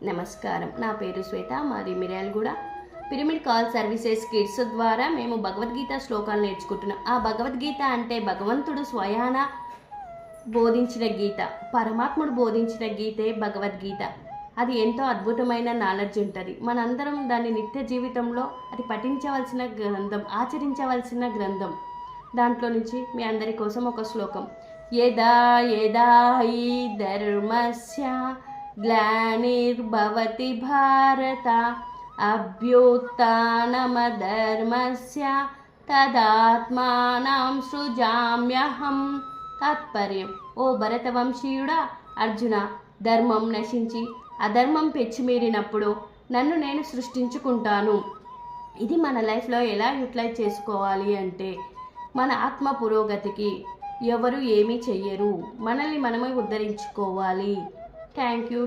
నమస్కారం. నా పేరు శ్వేత. మాది Miryalaguda. Pyramid call services kids ద్వారా మేము భగవద్గీత శ్లోకాలు నేర్చుకుంటున్నాం. ఆ భగవద్గీత అంటే భగవంతుడు స్వయాన బోధించిన గీత, పరమాత్ముడు బోధించిన గీతే భగవద్గీత. అది ఎంతో అద్భుతమైన నాలెడ్జ్ ఉంటుంది. మనందరం దాన్ని నిత్య జీవితంలో అది పఠించవలసిన గ్రంథం, ఆచరించవలసిన గ్రంథం. దాంట్లో నుంచి మీ అందరి కోసం ఒక శ్లోకం. యదా యదా హి ధర్మస్య గ్లానిర్భవతి భారత అభ్యుత్థానమధర్మస్య తదాత్మానం సృజామ్యహం. తాత్పర్యం: ఓ భరతవంశీయుడా, అర్జున, ధర్మం నశించి అధర్మం పెచ్చిమీరినప్పుడు నన్ను నేను సృష్టించుకుంటాను. ఇది మన లైఫ్లో ఎలా యూటిలైజ్ చేసుకోవాలి అంటే, మన ఆత్మ పురోగతికి ఎవరు ఏమీ చెయ్యరు, మనల్ని మనమే ఉద్ధరించుకోవాలి. Thank you.